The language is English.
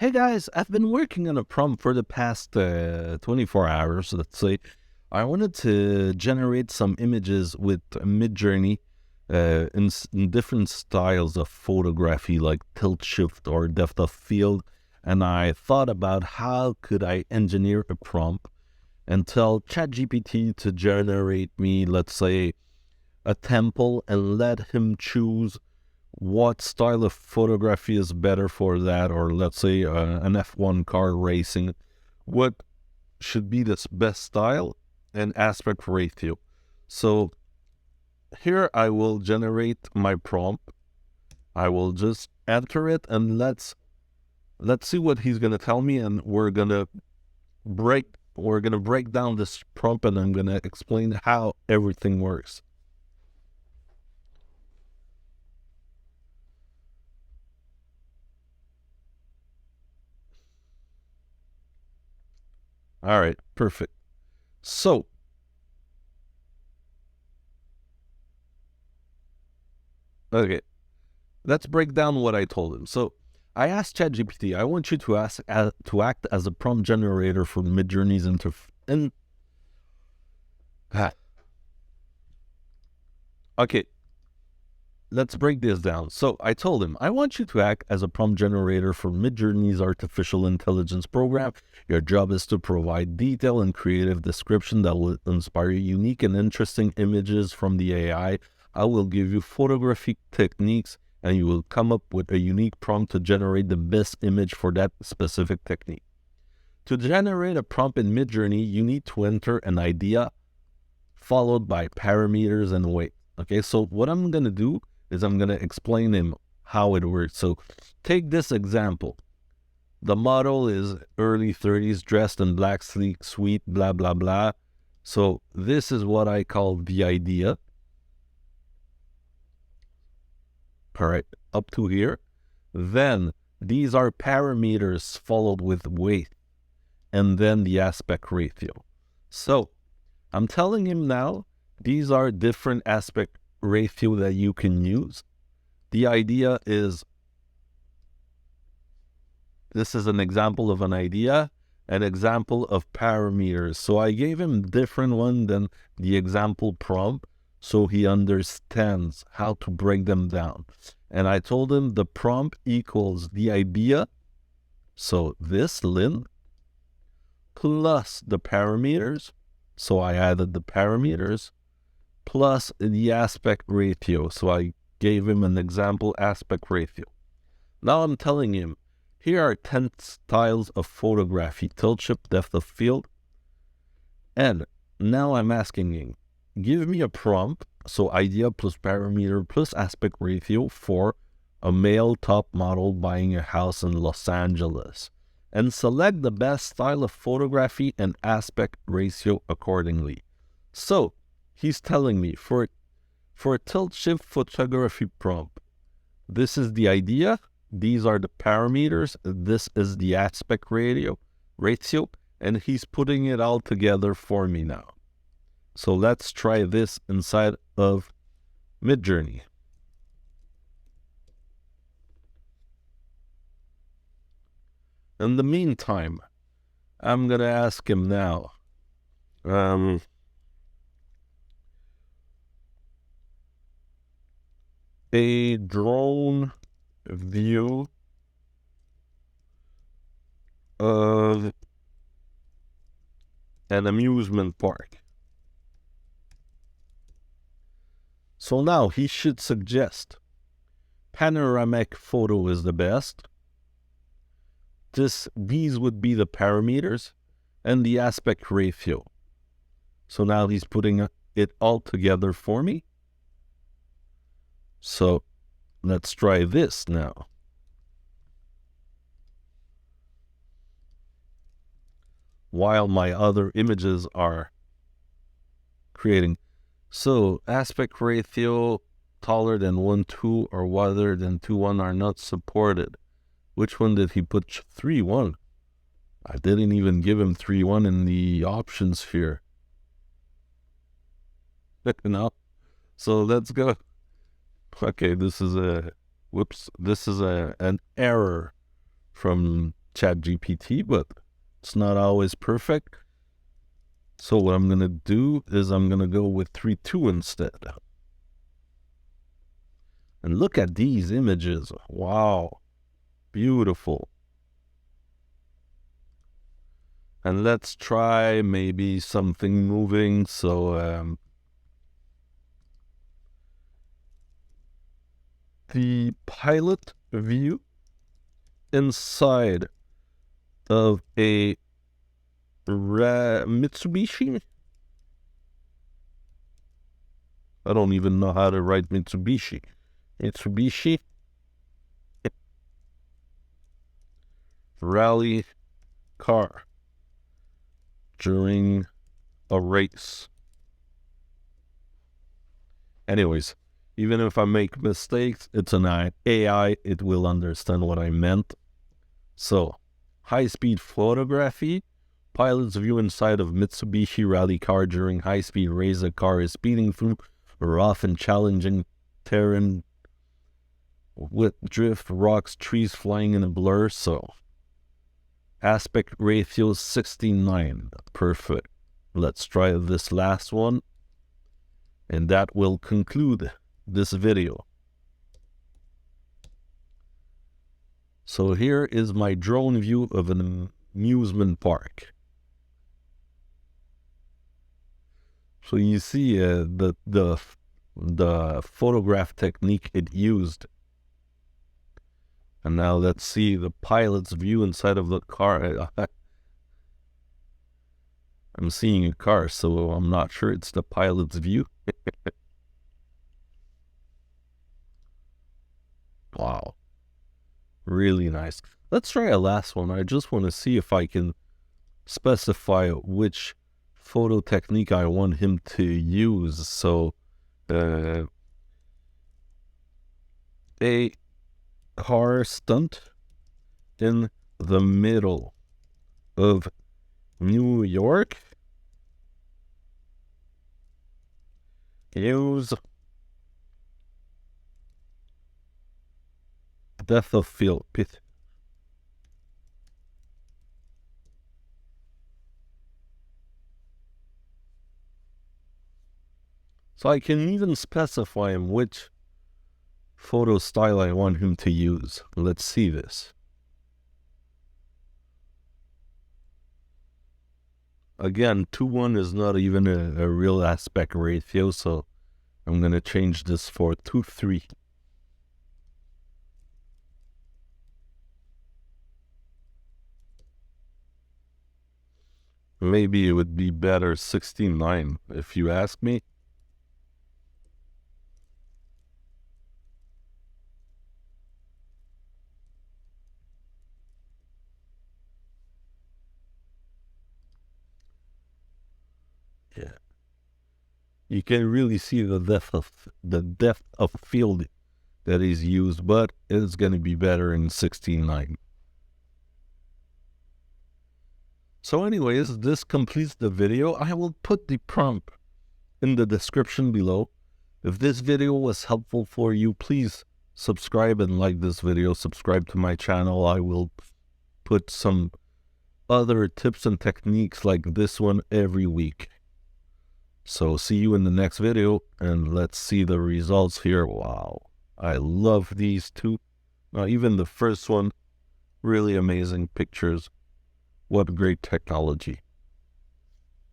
Hey guys, I've been working on a prompt for the past 24 hours, let's say. I wanted to generate some images with Midjourney in different styles of photography, like tilt shift or depth of field. And I thought about how could I engineer a prompt and tell ChatGPT to generate me, let's say, a temple and let him choose what style of photography is better for that, or let's say an F1 car racing, what should be the best style and aspect ratio. So here I will generate my prompt. I will just enter it and let's see what he's gonna tell me, and we're gonna break down this prompt, and I'm gonna explain how everything works. All right, perfect. So okay, let's break down what I told him. So I asked ChatGPT, I want you to act as a prompt generator for Midjourney's ah, okay, let's break this down. So I told him, I want you to act as a prompt generator for Midjourney's artificial intelligence program. Your job is to provide detailed and creative description that will inspire unique and interesting images from the AI. I will give you photographic techniques, and you will come up with a unique prompt to generate the best image for that specific technique. To generate a prompt in Midjourney, you need to enter an idea followed by parameters and weight. Okay, so what I'm going to do is I'm going to explain him how it works. So take this example. The model is early 30s, dressed in black, sleek, sweet, blah, blah, blah. So this is what I call the idea. All right, up to here. Then these are parameters followed with weight, and then the aspect ratio. So I'm telling him now, these are different aspect ratio that you can use. The idea is, this is an example of an idea, an example of parameters. So I gave him different one than the example prompt, so he understands how to break them down. And I told him the prompt equals the idea, so this lin, plus the parameters, so I added the parameters, plus the aspect ratio. So I gave him an example aspect ratio. Now I'm telling him, here are 10 styles of photography: tilt shift, depth of field. And now I'm asking him, give me a prompt, so idea plus parameter plus aspect ratio for a male top model buying a house in Los Angeles, and select the best style of photography and aspect ratio accordingly. So he's telling me for a tilt shift photography prompt, this is the idea, these are the parameters, this is the aspect ratio, and he's putting it all together for me now. So let's try this inside of Midjourney. In the meantime, I'm gonna ask him now, a drone view of an amusement park. So now he should suggest panoramic photo is the best. These would be the parameters and the aspect ratio. So now he's putting it all together for me. So let's try this now. While my other images are creating. So aspect ratio taller than 1:2 or wider than 2:1 are not supported. Which one did he put? 3:1. I didn't even give him 3:1 in the options here. No. So let's go. Okay, this is an error from ChatGPT, but it's not always perfect. So what I'm going to do is I'm going to go with 3.2 instead. And look at these images. Wow. Beautiful. And let's try maybe something moving. So the pilot view inside of a Mitsubishi. I don't even know how to write Mitsubishi. Mitsubishi rally car during a race. Anyways, even if I make mistakes, it's an AI. It will understand what I meant. So, high-speed photography. Pilot's view inside of Mitsubishi rally car during high-speed race. A car is speeding through rough and challenging terrain with drift, rocks, trees flying in a blur. So, aspect ratio 69. Perfect. Let's try this last one. And that will conclude this video. So here is my drone view of an amusement park. So you see the photograph technique it used. And now let's see the pilot's view inside of the car. I'm seeing a car, so I'm not sure it's the pilot's view. Wow. Really nice. Let's try a last one. I just want to see if I can specify which photo technique I want him to use. So, a car stunt in the middle of New York. Use depth of field. So I can even specify him which photo style I want him to use. Let's see this. Again, 2:1 is not even a real aspect ratio, so I'm going to change this for 2:3. Maybe it would be better 16:9 if you ask me. Yeah. You can really see the depth of field that is used, but it's going to be better in 16:9. So anyways, this completes the video. I will put the prompt in the description below. If this video was helpful for you, please subscribe and like this video. Subscribe to my channel. I will put some other tips and techniques like this one every week. So see you in the next video, and let's see the results here. Wow, I love these two. Now, even the first one, really amazing pictures. What great technology.